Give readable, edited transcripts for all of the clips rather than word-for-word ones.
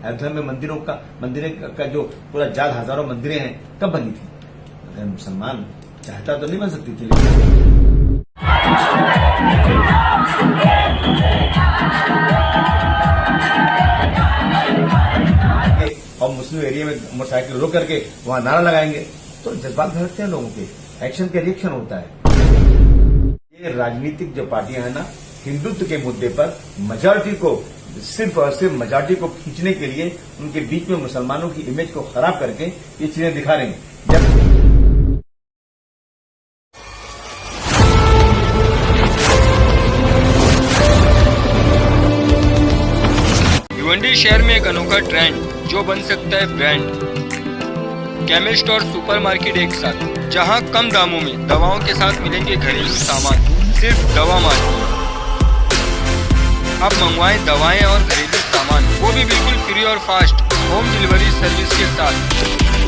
अयोध्या में मंदिर का जो पूरा जाल हजारों मंदिरें हैं कब बनी थी? अगर मुसलमान चाहता तो नहीं बन सकती थी, और मुस्लिम एरिया में मोटरसाइकिल रोक करके वहां नारा लगाएंगे तो जज्बात भड़कते हैं लोगों के, एक्शन के रिएक्शन होता है। ये राजनीतिक जो पार्टियां हैं ना, हिंदुत्व के मुद्दे पर मेजॉरिटी को सिर्फ और सिर्फ मेजॉरिटी को खींचने के लिए उनके बीच में मुसलमानों की इमेज को खराब करके ये चीजें दिखा रहे हैं। भिवंडी शहर में एक अनोखा ट्रेंड जो बन सकता है ब्रांड। केमिस्ट और सुपरमार्केट एक साथ, जहां कम दामों में दवाओं के साथ मिलेंगे घरेलू सामान, सिर्फ दवा मार्केट। आप मंगवाएं दवाएं और घरेलू सामान, वो भी बिल्कुल फ्री और फास्ट होम डिलीवरी सर्विस के साथ।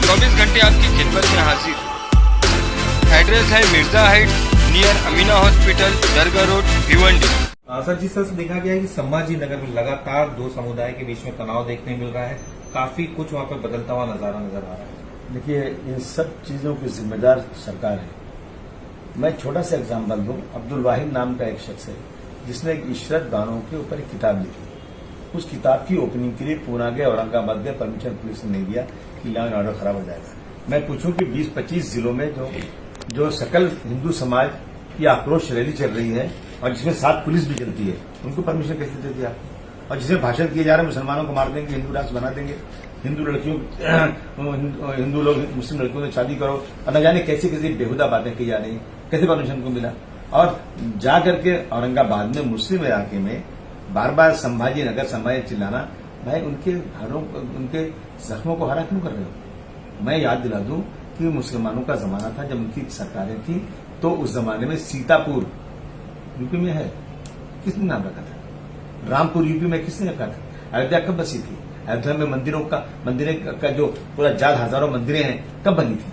24 घंटे आपकी खिदमत में हाजिर। एड्रेस है Mirza heights near Amina hospital, Dargah road, Bhiwandi. Sir, जिस तरह से देखा गया है कि संभाजी नगर में लगातार दो समुदाय के बीच में तनाव देखने मिल रहा है, काफी कुछ वहां पर बदलता हुआ नजारा नजर आ रहा है। देखिए, इन सब चीजों की जिम्मेदार सरकार है। मैं छोटा सा एग्जाम्पल दूं, अब्दुल वाहिद नाम का एक शख्स है जिसने एक इशरत बानो के ऊपर एक किताब लिखी। उस किताब की ओपनिंग के लिए पूना गए, औरंगाबाद गए, परमिशन पुलिस ने नहीं दिया कि लॉ एंड ऑर्डर खराब हो जाएगा। मैं पूछूं कि 20-25 जिलों में जो सकल हिंदू समाज की आक्रोश रैली चल रही है और जिसमें 7 पुलिस भी चलती है, उनको परमिशन कैसे दे दिया? और जिसमें भाषण किए जा रहे हैं मुसलमानों को मार देंगे, हिंदू राष्ट्र बना देंगे, हिंदू लड़कियों हिंदू लोग मुस्लिम लड़कियों से शादी करो, और न जाने कैसी कैसी बेहुदा बातें की जा रही, कैसे परमिशन को मिला? और जा करके औरंगाबाद में मुस्लिम इलाके में बार बार संभाजी नगर चिल्लाना, भाई उनके घरों उनके जख्मों को हरा क्यों कर रहे हो? मैं याद दिला दूं कि मुसलमानों का जमाना था जब उनकी सरकारें थी, तो उस जमाने में सीतापुर यूपी में है, किसने नाम रखा था? रामपुर यूपी में किसने रखा था? अयोध्या कब बसी थी? अयोध्या में मंदिर का जो पूरा जाल हजारों मंदिरें हैं कब बनी थी?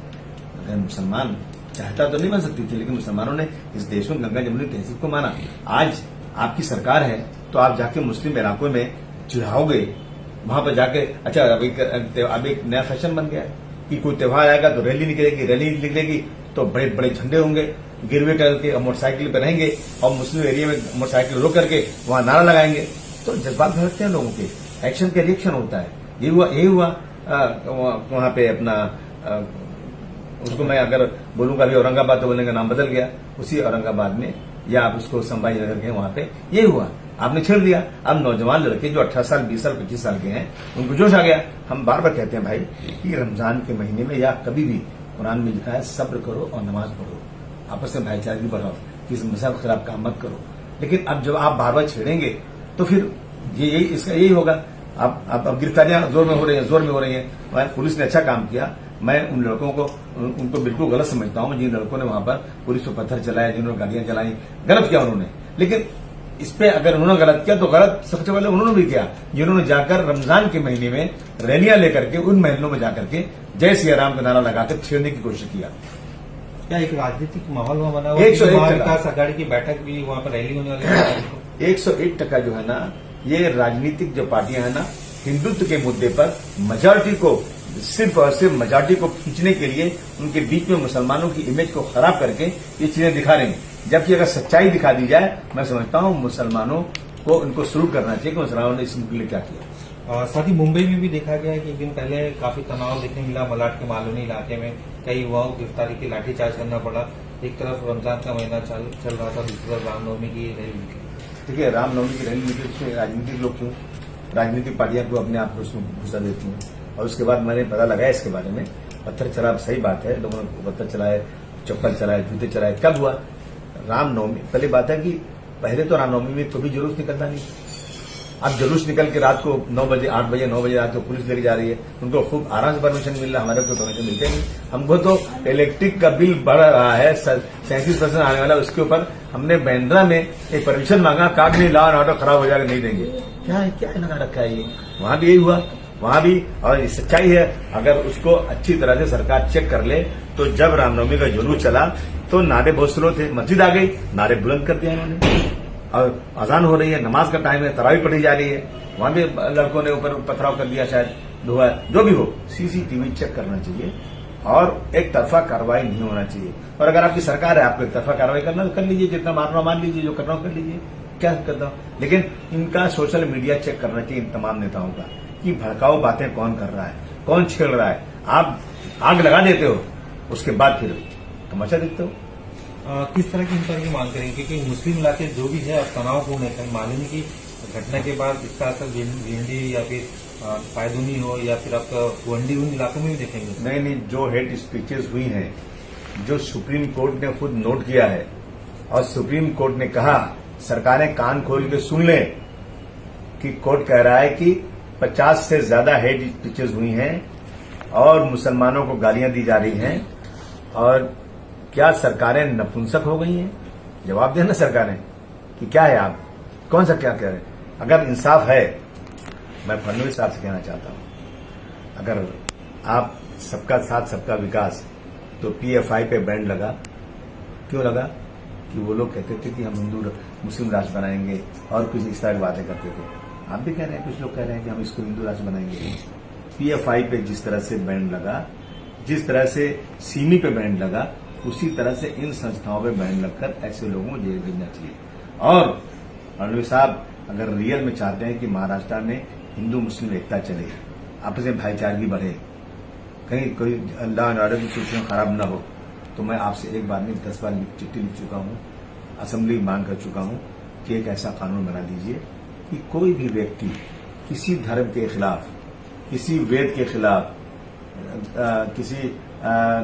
अगर मुसलमान चाहता तो नहीं बन सकती थी, लेकिन मुसलमानों ने इस देश में गंगा जमुनी तहजीब को माना। आज आपकी सरकार है तो आप जाके मुस्लिम इलाकों में चिढ़ाओगे, वहां पर जाके अच्छा अब एक नया फैशन बन गया है कि कोई त्योहार आएगा तो रैली निकलेगी तो बड़े बड़े झंडे होंगे, गिरवे करके मोटरसाइकिल पर रहेंगे और मुस्लिम एरिया में मोटरसाइकिल रोक करके वहां नारा लगाएंगे तो जज्बात भड़कते हैं लोगों के, एक्शन के रिएक्शन होता है। ये हुआ वहां पे अपना उसको मैं अगर बोलूंगा अभी औरंगाबाद तो बोलेंगे नाम बदल गया, उसी औरंगाबाद में या आप उसको संभाजी नगर के वहां पे ये हुआ, आपने छेड़ दिया। अब नौजवान लड़के जो 18 साल 20 साल 25 साल के हैं उनको जोश आ गया। हम बार बार कहते हैं भाई कि रमजान के महीने में या कभी भी कुरान में लिखा है सब्र करो और नमाज पढ़ो, आपस में भाईचारगी बढ़ाओ, किसी मजहब के खिलाफ काम मत करो। लेकिन अब जब आप बार बार छेड़ेंगे तो फिर यही होगा। अब गिरफ्तारियां जोर में हो रही हैं। पुलिस ने अच्छा काम किया, मैं उन लड़कों को उनको बिल्कुल गलत समझता हूं जिन लड़कों ने वहां पर पुलिस पर पत्थर चलाए, जिन्होंने गाड़ियां चलाई, गलत किया उन्होंने। लेकिन इस पे अगर उन्होंने गलत किया तो गलत सबसे पहले उन्होंने भी किया जिन्होंने जाकर रमजान के महीने में रैलियां लेकर के उन महलों में जाकर के जय सिया राम का नारा लगाकर छेड़ने की कोशिश किया। क्या एक राजनीतिक माहौल वहां बना हुआ? 101 विकास अघाड़ी की बैठक भी वहां पर रैली होने वाली है। 101% जो है ना, ये राजनीतिक जो पार्टियां हैं ना, हिंदुत्व के मुद्दे पर मेजॉरिटी को सिर्फ और सिर्फ मेजॉरिटी को खींचने के लिए उनके बीच में मुसलमानों की इमेज को खराब करके ये चीजें दिखा रहे हैं। जबकि अगर सच्चाई दिखा दी जाए, मैं समझता हूं मुसलमानों को उनको सलूट करना चाहिए कि मुसलमानों ने इस मुल्क के लिए क्या किया। साथ ही मुंबई में भी देखा गया है कि एक दिन पहले काफी तनाव देखने मिला मलाड के मालूनी इलाके में, कई युवाओं को गिरफ्तारी की लाठीचार्ज करना पड़ा। एक तरफ रमजान का महीना चल रहा था, दूसरी तरफ रामनवमी की रैली निकली। देखिए, रामनवमी की रैली निकली, उसमें राजनीतिक लोग क्यों, राजनीतिक पार्टियां क्यों अपने आप को उसमें घुसा देती हैं? और उसके बाद मैंने पता लगाया इसके बारे में, पत्थर चला, सही बात है, लोगों ने पत्थर चलाए, चप्पल चलाए, जूते चलाए। कब हुआ? रामनवमी। पहली बात है कि पहले तो रामनवमी में कभी जुलूस निकलता नहीं। अब जुलूस निकल के रात को 9 बजे 8 बजे 9 बजे रात को पुलिस लेके जा रही है, उनको खूब आराम से परमिशन मिल रहा है, हमारे को परमिशन मिलते नहीं। हमको तो इलेक्ट्रिक का बिल बढ़ रहा है 37% आने वाला, उसके ऊपर हमने बांद्रा में एक परमिशन मांगा, काट नहीं, लॉ एंड ऑर्डर खराब हो जाएगा, नहीं देंगे। क्या लगा रखा है ये? वहां भी यही हुआ, वहां भी। और ये सच्चाई है, अगर उसको अच्छी तरह से सरकार चेक कर ले तो जब रामनवमी का जुलूस चला तो नारे बहुत स्लो थे, मस्जिद आ गई, नारे बुलंद कर दिया इन्होंने, और अजान हो रही है, नमाज का टाइम है, तरावी पढ़ी जा रही है, वहां भी लड़कों ने ऊपर पथराव कर दिया, शायद धुआ, जो भी हो, सीसीटीवी चेक करना चाहिए और एक तरफा कार्रवाई नहीं होना चाहिए। और अगर आपकी सरकार है, आपको एक तरफा कार्रवाई करना तो कर लीजिए, जितना मारना मान लीजिए, जो करना हो कर लीजिए, क्या करता हूं। लेकिन इनका सोशल मीडिया चेक करना चाहिए इन तमाम नेताओं का कि भड़काऊ बातें कौन कर रहा है, कौन छेड़ रहा है। आप आग लगा देते हो, उसके बाद फिर तमाशा देखते हो। किस तरह की इंक्वायरी की मांग करेंगे, क्योंकि मुस्लिम इलाके जो भी है अब तनावपूर्ण है, कहीं मालूम है कि घटना के बाद इसका असर भिंडी या फिर पायदुनी हो या फिर आपका वंडी उन इलाकों में भी देखेंगे। नहीं, जो हेट स्पीचेस हुई हैं, जो सुप्रीम कोर्ट ने खुद नोट किया है और सुप्रीम कोर्ट ने कहा, सरकारें कान खोल के सुन लें कि कोर्ट कह रहा है कि 50 से ज्यादा हेट स्पीचेस हुई हैं और मुसलमानों को गालियां दी जा रही हैं। और क्या सरकारें नपुंसक हो गई हैं? जवाब देना सरकारें कि क्या है, आप कौन सा क्या कह रहे हैं। अगर इंसाफ है, मैं फडणवीस साहब से कहना चाहता हूं, अगर आप सबका साथ सबका विकास, तो PFI पे बैंड लगा, क्यों लगा? कि वो लोग कहते थे कि हम हिंदू मुस्लिम राष्ट्र बनाएंगे और कुछ इस तरह की बातें करते थे। आप भी कह रहे हैं, कुछ लोग कह रहे हैं कि हम इसको हिंदू राष्ट्र बनाएंगे। PFI पे जिस तरह से बैंड लगा, जिस तरह से सीमी पे बैंड लगा, उसी तरह से इन संस्थाओं पे बैंड लगकर ऐसे लोगों को जेल भेजना चाहिए। और फडणवीस साहब अगर रियल में चाहते हैं कि महाराष्ट्र में हिंदू मुस्लिम एकता चले, आपस में भाईचारगी बढ़े, कहीं कोई अल्लाह एंड ऑर्डर की सिचुएशन खराब न हो, तो मैं आपसे एक बार नहीं 10 बार चिट्ठी लिख चुका हूं, असेंबली मांग कर चुका हूं कि एक ऐसा कानून बना दीजिए कि कोई भी व्यक्ति किसी धर्म के खिलाफ, किसी वेद के खिलाफ, किसी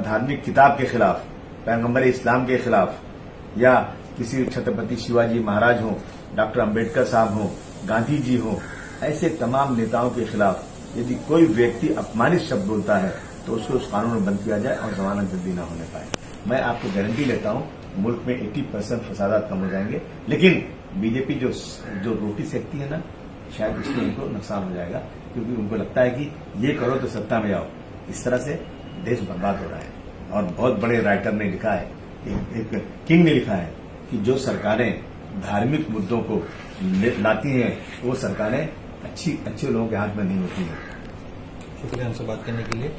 धार्मिक किताब के खिलाफ, पैगंबर इस्लाम के खिलाफ, या किसी छत्रपति शिवाजी महाराज हो, डॉक्टर अंबेडकर साहब हो, गांधी जी हो, ऐसे तमाम नेताओं के खिलाफ यदि कोई व्यक्ति अपमानित शब्द बोलता है तो उसको उस कानून में बंद किया जाए और जमानत जल्दी न होने पाए। मैं आपको गारंटी लेता हूं, मुल्क में 80% फसादात कम हो जाएंगे। लेकिन बीजेपी जो रोटी सेकती है ना, शायद इसमें उनको नुकसान हो जाएगा, क्योंकि उनको लगता है कि ये करो तो सत्ता में आओ। इस तरह से देश बर्बाद हो रहा है। और बहुत बड़े राइटर ने लिखा है, एक किंग ने लिखा है कि जो सरकारें धार्मिक मुद्दों को लाती हैं, वो सरकारें अच्छे लोगों के हाथ में नहीं होती हैं। शुक्रिया हमसे बात करने के लिए।